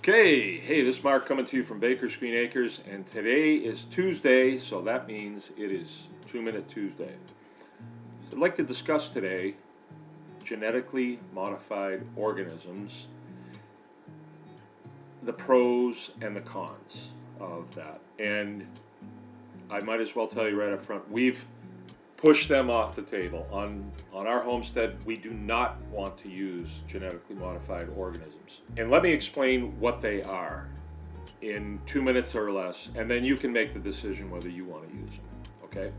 Okay, hey, this is Mark coming to you from Baker's Green Acres, and today is Tuesday, so that means it is 2-Minute Tuesday. So I'd like to discuss today genetically modified organisms, the pros and the cons of that. And I might as well tell you right up front, we've pushed them off the table. On our homestead, we do not want to use genetically modified organisms. And let me explain what they are in 2 minutes or less, and then you can make the decision whether you want to use them, okay?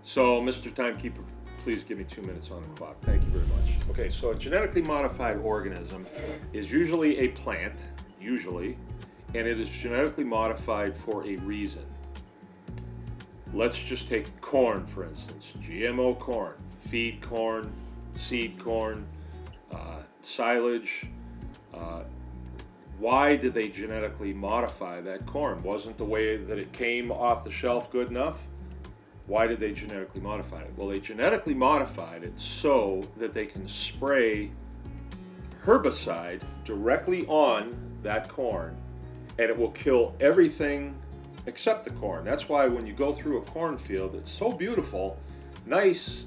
So, Mr. Timekeeper, please give me 2 minutes on the clock. Thank you very much. Okay, so a genetically modified organism is usually a plant, and it is genetically modified for a reason. Let's just take corn, for instance. GMO corn, feed corn, seed corn, silage. Why did they genetically modify that corn? Wasn't the way that it came off the shelf good enough? Why did they genetically modify it? Well, they genetically modified it so that they can spray herbicide directly on that corn, and it will kill everything except the corn. That's why when you go through a cornfield, it's so beautiful, nice,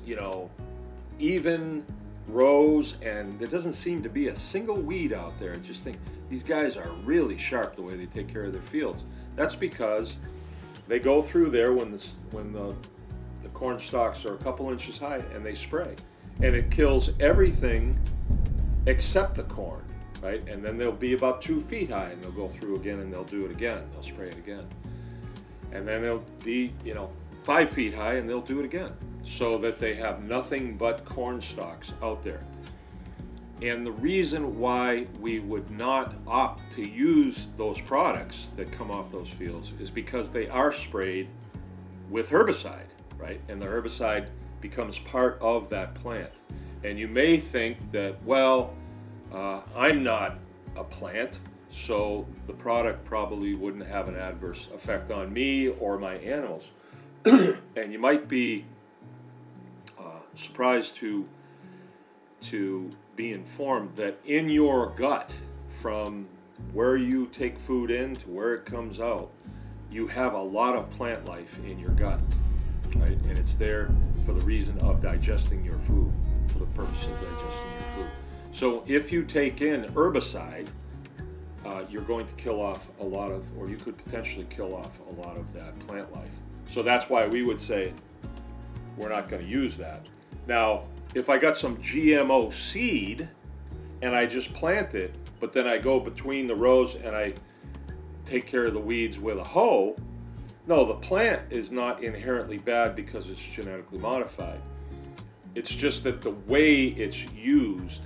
even rows, and there doesn't seem to be a single weed out there. I just think these guys are really sharp the way they take care of their fields. That's because they go through there when the corn stalks are a couple inches high, and they spray, and it kills everything except the corn, right? And then they'll be about 2 feet high, and they'll go through again, and they'll do it again. They'll spray it again. And then they'll be, 5 feet high, and they'll do it again, so that they have nothing but corn stalks out there. And the reason why we would not opt to use those products that come off those fields is because they are sprayed with herbicide, right? And the herbicide becomes part of that plant. And you may think that, well, I'm not a plant, so the product probably wouldn't have an adverse effect on me or my animals. And you might be surprised to be informed that in your gut, from where you take food in to where it comes out, you have a lot of plant life in your gut, right? And it's there for the reason of digesting your food, for the purpose of digesting your food. So if you take in herbicide, you're going to kill off a lot of, or you could potentially kill off a lot of that plant life. So that's why we would say we're not going to use that. Now, if I got some GMO seed and I just plant it, but then I go between the rows and I take care of the weeds with a hoe, no, the plant is not inherently bad because it's genetically modified. It's just that the way it's used,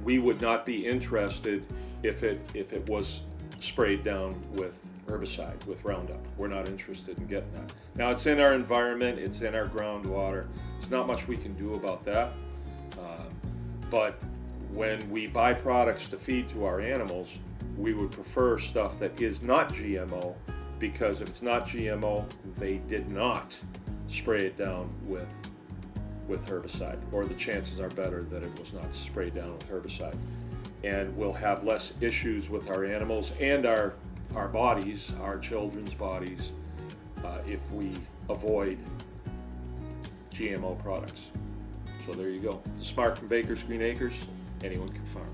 we would not be interested if it was sprayed down with herbicide, with Roundup. We're not interested in getting that. Now, it's in our environment, it's in our groundwater. There's not much we can do about that. But when we buy products to feed to our animals, we would prefer stuff that is not GMO, because if it's not GMO, they did not spray it down with herbicide, or the chances are better that it was not sprayed down with herbicide. And we'll have less issues with our animals and our bodies, our children's bodies, if we avoid GMO products. So there you go. This is Mark from Baker's Green Acres. Anyone can farm.